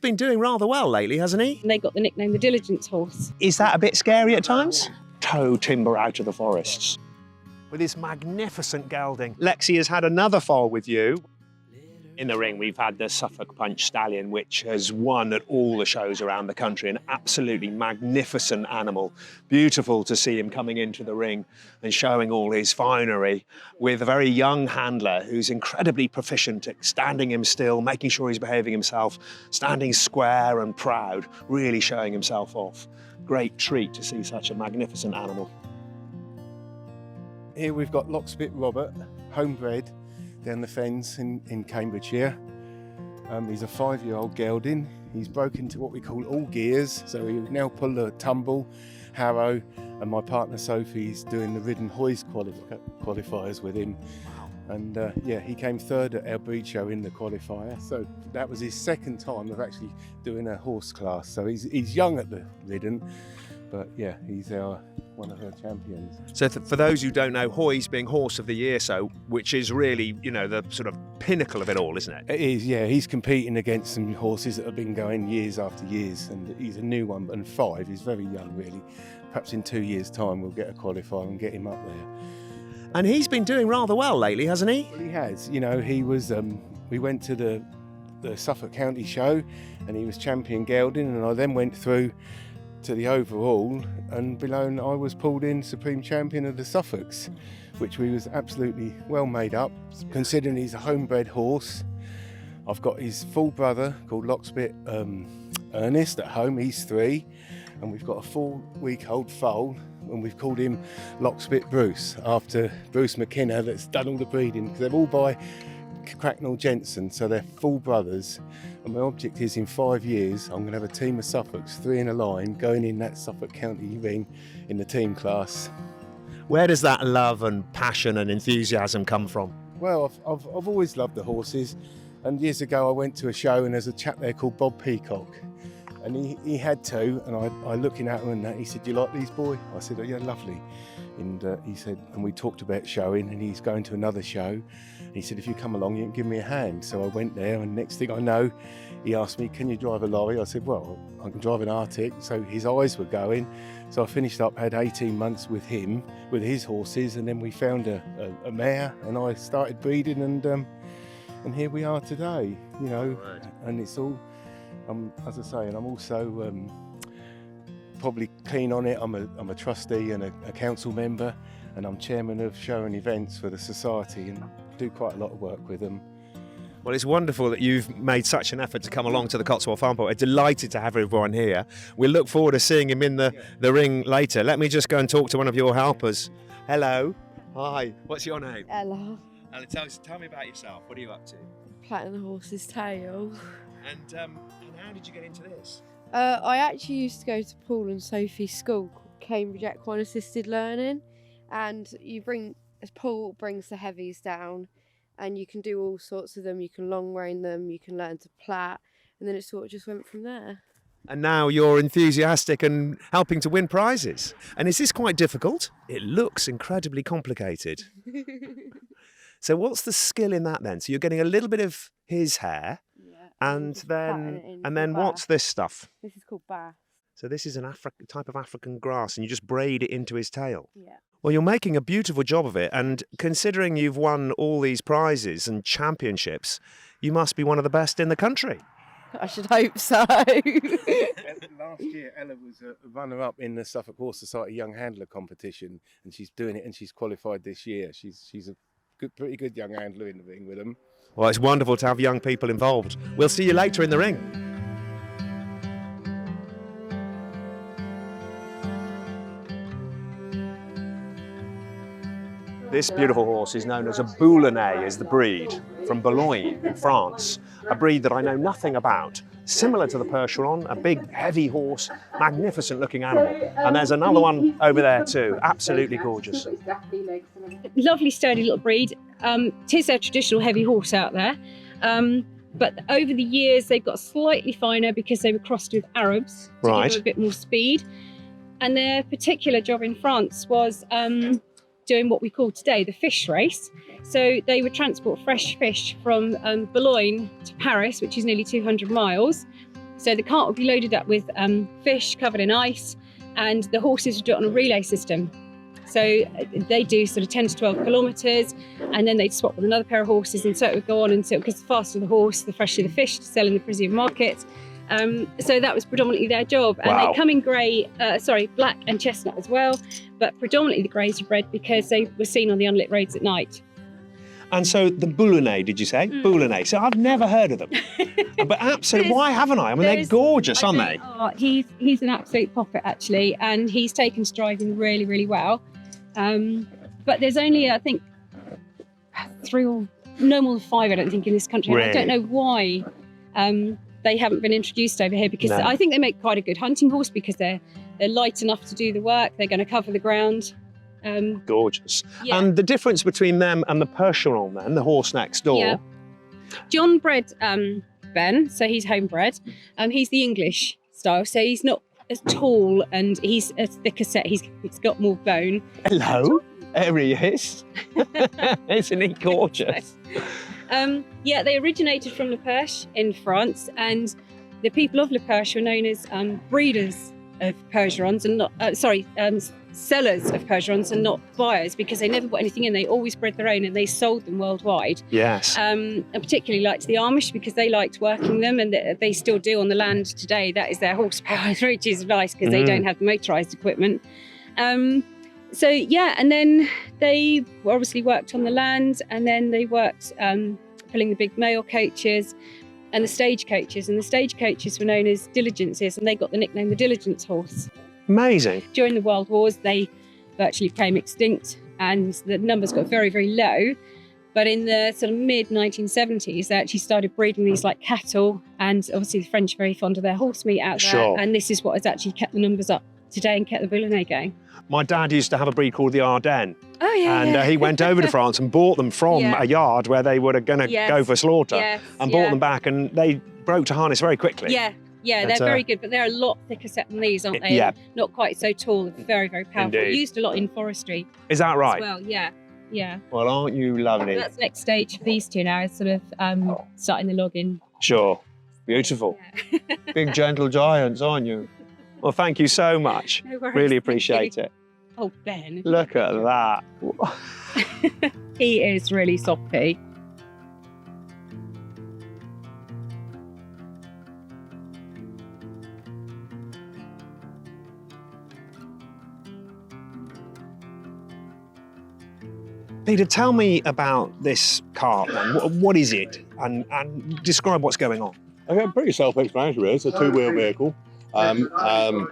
been doing rather well lately, hasn't he? And they got the nickname the Diligence Horse. Is that a bit scary at times? Tow timber out of the forests. With this magnificent gelding. Lexi has had another foal with you. In the ring, we've had the Suffolk Punch stallion, which has won at all the shows around the country. An absolutely magnificent animal. Beautiful to see him coming into the ring and showing all his finery with a very young handler who's incredibly proficient at standing him still, making sure he's behaving himself, standing square and proud, really showing himself off. Great treat to see such a magnificent animal. Here we've got Lockspit Robert, homebred, down the fens in Cambridgeshire. He's a 5-year-old gelding. He's broken to what we call all gears, so he now pull a tumble, harrow, and my partner Sophie's doing the ridden hoist qualifiers with him. And yeah, he came third at our breed show in the qualifier, so that was his second time of actually doing a horse class. So he's young at the ridden, but yeah, he's one of our champions. So for those who don't know, Hoy's being Horse of the Year, so which is really, you know, the sort of pinnacle of it all, isn't it? It is, yeah. He's competing against some horses that have been going years after years, and he's a new one, and 5. He's very young, really. Perhaps in 2 years' time we'll get a qualifier and get him up there. And he's been doing rather well lately, hasn't he? Well, he has. You know, he was. We went to the Suffolk County show, and he was champion gelding, and I then went through to the overall, and below I was pulled in supreme champion of the Suffolks, which we was absolutely well made up, considering he's a homebred horse. I've got his full brother called Lockspit Ernest at home. He's 3, and we've got a 4-week-old foal, and we've called him Lockspit Bruce after Bruce McKenna, that's done all the breeding, because they're all by Cracknell Jensen, so they're full brothers. And my object is in 5 years, I'm going to have a team of Suffolks, 3 in a line, going in that Suffolk County ring in the team class. Where does that love and passion and enthusiasm come from? Well, I've always loved the horses, and years ago I went to a show and there's a chap there called Bob Peacock, and he had 2, and I looking at him and that, he said, "Do you like these, boy?" I said, "Oh yeah, lovely." And he said, and we talked about showing, and he's going to another show. He said, "If you come along, you can give me a hand." So I went there, and next thing I know, he asked me, "Can you drive a lorry?" I said, "Well, I can drive an Arctic." So his eyes were going. So I finished up, had 18 months with him, with his horses, and then we found a mare, and I started breeding, and here we are today, you know. Right. And it's all, as I say, and I'm also probably keen on it. I'm a trustee and a council member, and I'm chairman of show and events for the society, and do quite a lot of work with them. Well, it's wonderful that you've made such an effort to come along to the Cotswold Farm Park. I'm delighted to have everyone here. We look forward to seeing him in the ring later. Let me just go and talk to one of your helpers. Hello. Hi. What's your name? Ella, Ella, tell me about yourself. What are you up to? plaiting the horse's tail. And how did you get into this? I actually used to go to Paul and Sophie's school called Cambridge Equine Assisted Learning, and Paul brings the heavies down, and you can do all sorts of them. You can long rein them, you can learn to plait, and then it sort of just went from there. And now you're enthusiastic and helping to win prizes. And is this quite difficult? It looks incredibly complicated. So what's the skill in that then? So you're getting a little bit of his hair, and then what's this stuff? This is called bass. So this is an type of African grass, and you just braid it into his tail. Yeah. Well, you're making a beautiful job of it, and considering you've won all these prizes and championships, you must be one of the best in the country. I should hope so. Last year, Ella was a runner-up in the Suffolk Horse Society Young Handler competition, and she's doing it, and she's qualified this year. She's a pretty good young handler in the ring with them. Well, it's wonderful to have young people involved. We'll see you later in the ring. This beautiful horse is known as a Boulonnais, is the breed, from Boulogne in France, a breed that I know nothing about. Similar to the Percheron, a big, heavy horse, magnificent looking animal. And there's another one over there too, absolutely gorgeous. Lovely sturdy little breed. It is their traditional heavy horse out there. But over the years they've got slightly finer because they were crossed with Arabs to Right. give them a bit more speed. And their particular job in France was doing what we call today the fish race. So they would transport fresh fish from Boulogne to Paris, which is nearly 200 miles. So the cart would be loaded up with fish covered in ice, and the horses would do it on a relay system. So they do sort of 10 to 12 kilometres, and then they'd swap with another pair of horses, and so it would go on until, because the faster the horse, the fresher the fish to sell in the Parisian market. So that was predominantly their job. And Wow. they come in black and chestnut as well, but predominantly the greys were bred because they were seen on the unlit roads at night. And so the Boulonnais, did you say? Boulonnais. So I've never heard of them. But absolutely, why haven't I? I mean, they're gorgeous, aren't they? Oh, he's an absolute poppet, actually, and he's taken to driving really, really well. But there's only, I think, 3 or no more than 5, I don't think, in this country. And Really? I don't know why they haven't been introduced over here, because No. I think they make quite a good hunting horse because they're light enough to do the work. They're going to cover the ground. Gorgeous. Yeah. And the difference between them and the Percheron then, the horse next door. Yeah. John bred Ben, so he's homebred. He's the English style, so he's not as tall and he's a thicker set. He's got more bone. Hello, there he is. Isn't he gorgeous? Yeah, they originated from Le Perche in France, and the people of Le Perche were known as breeders of Percherons and not, sellers of Percherons and not buyers, because they never bought anything in. They always bred their own and they sold them worldwide. Yes. And particularly liked the Amish because they liked working them, and they still do on the land today. That is their horsepower, which is nice because they don't have the motorised equipment. So yeah, and then they obviously worked on the land, and then they worked pulling the big mail coaches and the stage coaches, and the stage coaches were known as diligences, and they got the nickname the diligence horse. Amazing. During the World Wars, they virtually became extinct, and the numbers got very, very low. But in the sort of mid-1970s, they actually started breeding these like cattle, and obviously the French are very fond of their horse meat out there. Sure. And this is what has actually kept the numbers up today and kept the Boulonnais going. My dad used to have a breed called the Ardennes, Oh yeah, and he went over to France and bought them from Yeah. a yard where they were going to Yes. go for slaughter, Yes, and yeah. bought them back, and they broke to harness very quickly. Yeah, That's, they're very good, but they're a lot thicker set than these, aren't they? Yeah. Not quite so tall, very, very powerful. Indeed. Used a lot in forestry Is that right? as well, yeah. Well, aren't you lovely? That's the next stage for these two now, is sort of starting the logging. Sure. Beautiful. Yeah. Big gentle giants, aren't you? Well, thank you so much. No worries, Really thank appreciate you. it. Oh, Ben. Look at that. He is really soppy. Peter, tell me about this cart then. What is it? And describe what's going on. Okay, pretty self-explanatory. It's a two-wheel vehicle. The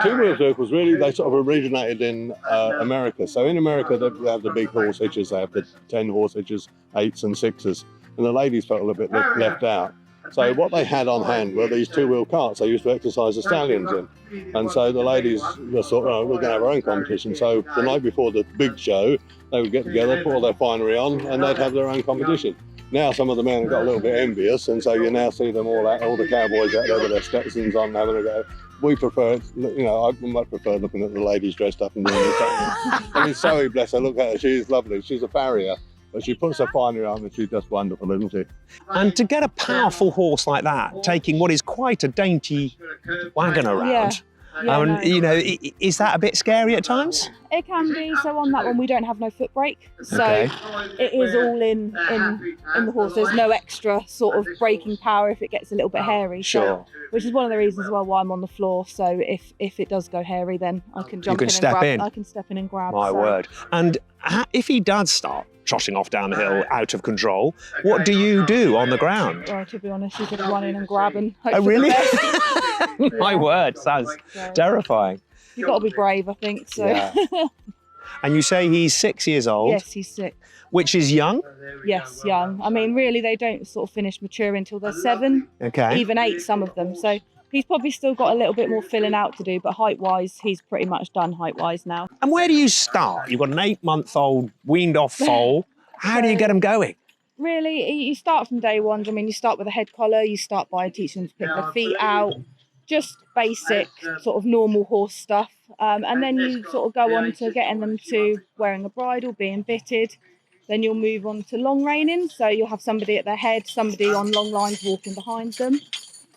two-wheel vehicles really, they sort of originated in America. So in America, they have the big horse hitches. They have the 10 horse hitches, 8s and 6s. And the ladies felt a little bit left out. So what they had on hand were these two-wheel carts they used to exercise the stallions in. And so the ladies were sort of, oh, we're going to have our own competition. So the night before the big show, they would get together, put all their finery on, and they'd have their own competition. Now some of the men have got a little bit envious, and so you now see them all the cowboys out there with their Stetsons on having a go. We prefer, I much prefer looking at the ladies dressed up and doing this. I mean, Zoe, bless her, look at her, she's lovely. She's a farrier, but she puts her finery on and she's just wonderful, isn't she? And to get a powerful horse like that, taking what is quite a dainty wagon around, no. Is that a bit scary at times? It can be. So on that one, we don't have no foot brake. So Okay. it is all in the horse. There's no extra sort of braking power if it gets a little bit hairy. Sure. So, which is one of the reasons why I'm on the floor. So if it does go hairy, then I can jump can in step and grab. in. I can step in and grab. My so. word. And if he does start trotting off down the hill out of control, what do you do on the ground? Well, to be honest, you could run in and grab and hope Oh, for the really? best. My word, sounds So, terrifying. you've got to be brave, I think. So Yeah. And you say he's 6 years old, yes, he's 6. which is young. Yes, young. I mean, really, they don't sort of finish mature until they're 7. Okay. Even 8, some of them. So he's probably still got a little bit more filling out to do, but height-wise, he's pretty much done height-wise now. And where do you start? You've got an 8-month-old weaned off foal. How do you get them going? Really, you start from day one. I mean, you start with a head collar, you start by teaching them to pick their feet out, just basic sort of normal horse stuff. And then you sort of go on to getting them to wearing a bridle, being bitted. Then you'll move on to long reining. So you'll have somebody at their head, somebody on long lines walking behind them.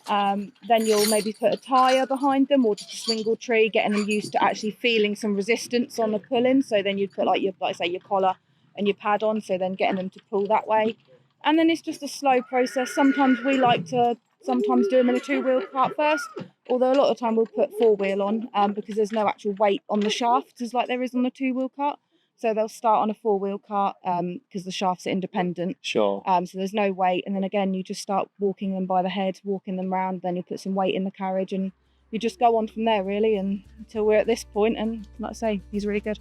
Then you'll maybe put a tyre behind them or just a swingle tree, getting them used to actually feeling some resistance on the pulling. So then you'd put like I say, your collar and your pad on, so then getting them to pull that way. And then it's just a slow process. Sometimes we like to do them in a 2-wheel cart first, although a lot of the time we'll put 4-wheel on because there's no actual weight on the shafts as like there is on the 2-wheel cart. So they'll start on a 4-wheel cart because the shafts are independent. Sure. So there's no weight. And then again, you just start walking them by the head, walking them round. Then you put some weight in the carriage and you just go on from there, really, and until we're at this point. And like I say, he's really good.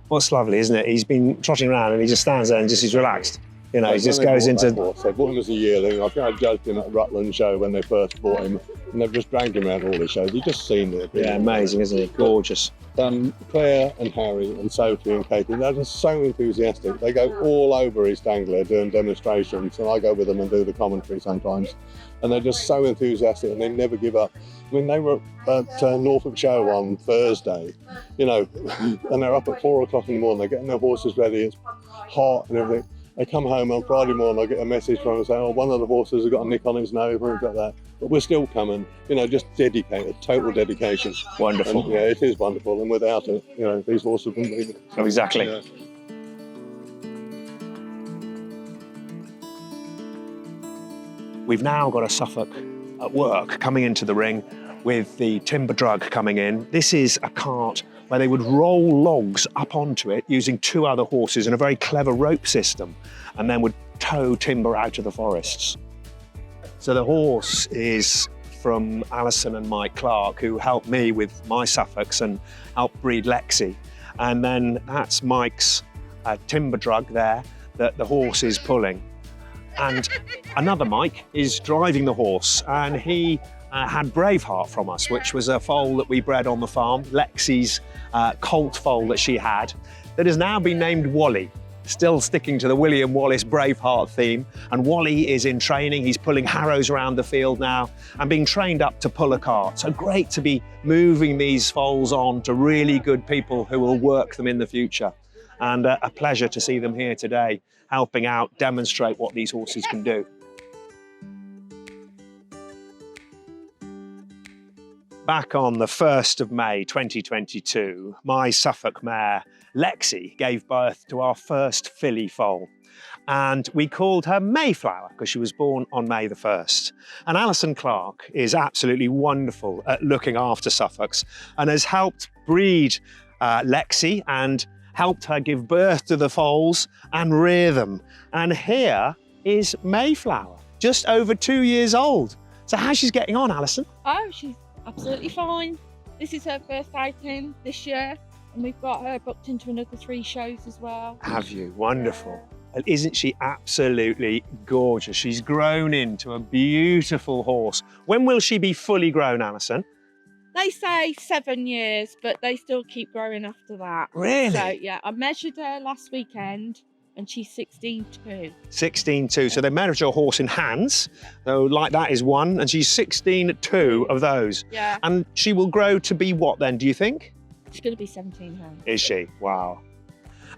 What's lovely, isn't it? He's been trotting around and he just stands there and just he's relaxed. You know, he just goes into... They bought him as a yearling. I think I judged him at Rutland show when they first bought him. And they've just dragged him around all these shows. You've just seen it. Yeah, amazing, isn't he? Gorgeous. Claire and Harry and Sophie and Katie, they're just so enthusiastic. They go all over East Anglia doing demonstrations, and I go with them and do the commentary sometimes. And they're just so enthusiastic and they never give up. I mean, they were at Norfolk Show on Thursday, you know, and they're up at 4 o'clock in the morning. They're getting their horses ready. It's hot and everything. They come home on Friday morning, I get a message from them saying, oh, one of the horses has got a nick on his nose or anything like that. But we're still coming, you know, just dedicated, total dedication. Wonderful. And, yeah, it is wonderful. And without it, you know, these horses wouldn't be. Oh, exactly. Yeah. We've now got a Suffolk at work coming into the ring with the timber drug coming in. This is a cart where they would roll logs up onto it using 2 other horses and a very clever rope system, and then would tow timber out of the forests. So the horse is from Alison and Mike Clark, who helped me with my Suffolks and helped breed Lexi. And then that's Mike's timber drug there that the horse is pulling. And another Mike is driving the horse, and he had Braveheart from us, which was a foal that we bred on the farm, Lexi's colt foal that she had, that has now been named Wally, still sticking to the William Wallace Braveheart theme. And Wally is in training. He's pulling harrows around the field now and being trained up to pull a cart. So great to be moving these foals on to really good people who will work them in the future. And a pleasure to see them here today, helping out, demonstrate what these horses can do. Back on the 1st of May 2022, my Suffolk mare, Lexi, gave birth to our first filly foal. And we called her Mayflower because she was born on May the 1st. And Alison Clark is absolutely wonderful at looking after Suffolks and has helped breed Lexi and helped her give birth to the foals and rear them. And here is Mayflower, just over 2 years old. So how's she getting on, Alison? Oh, she's absolutely fine. This is her first outing this year, and we've got her booked into another 3 shows as well. Have you? Wonderful. And isn't she absolutely gorgeous? She's grown into a beautiful horse. When will she be fully grown, Alison? They say 7 years, but they still keep growing after that. Really? So yeah, I measured her last weekend and she's 16.2. 16.2. So they measure a horse in hands. So like that is 1, and she's 16.2 of those. Yeah. And she will grow to be what then, do you think? She's going to be 17 now. Is she? Wow.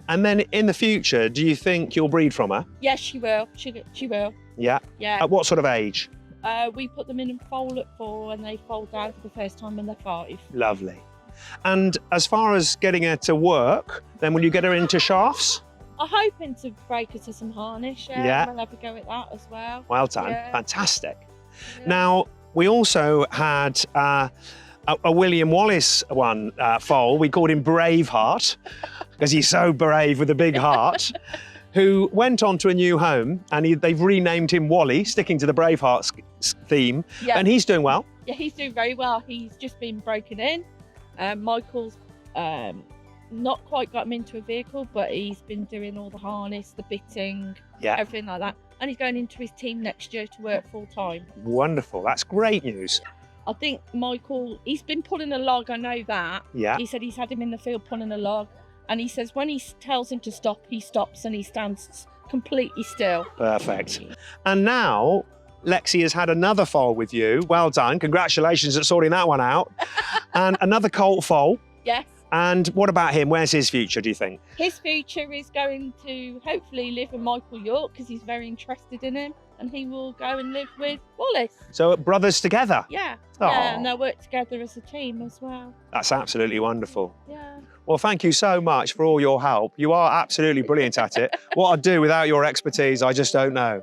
And then in the future, do you think you'll breed from her? Yes, she will. She will. Yeah. Yeah. At what sort of age? We put them in and foal at 4, and they foal down for the first time when they're 5. Lovely. And as far as getting her to work, then will you get her into shafts? I'm hoping to break her to some harness. Yeah. We'll have a go at that as well. Well done. Yeah. Fantastic. Yeah. Now, we also had a William Wallace foal. We called him Braveheart because he's so brave with a big heart, who went on to a new home, and they've renamed him Wally, sticking to the Braveheart theme, Yeah. and he's doing well. Yeah, he's doing very well. He's just been broken in. Michael's not quite got him into a vehicle, but he's been doing all the harness, the bitting, Yeah. everything like that. And he's going into his team next year to work full time. Wonderful. That's great news. I think Michael, he's been pulling a log, I know that. Yeah. He said he's had him in the field pulling a log. And he says when he tells him to stop, he stops and he stands completely still. Perfect. And now, Lexi has had another foal with you. Well done. Congratulations at sorting that one out. And another colt foal. Yes. And what about him? Where's his future, do you think? His future is going to hopefully live with Michael York because he's very interested in him. and he will go and live with Wallace. So brothers together. Yeah. Aw. Yeah, and they'll work together as a team as well. That's absolutely wonderful. Yeah. Well, thank you so much for all your help. You are absolutely brilliant at it. What I'd do without your expertise, I just don't know.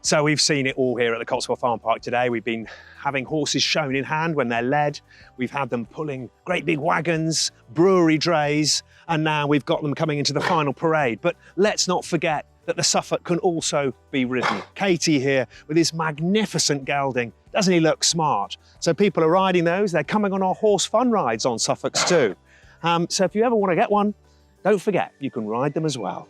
So we've seen it all here at the Cotswold Farm Park today. We've been having horses shown in hand when they're led. We've had them pulling great big wagons, brewery drays, and now we've got them coming into the final parade. But let's not forget that the Suffolk can also be ridden. Katie here with his magnificent gelding. Doesn't he look smart? So people are riding those. They're coming on our horse fun rides on Suffolks too. So if you ever want to get one, don't forget, you can ride them as well.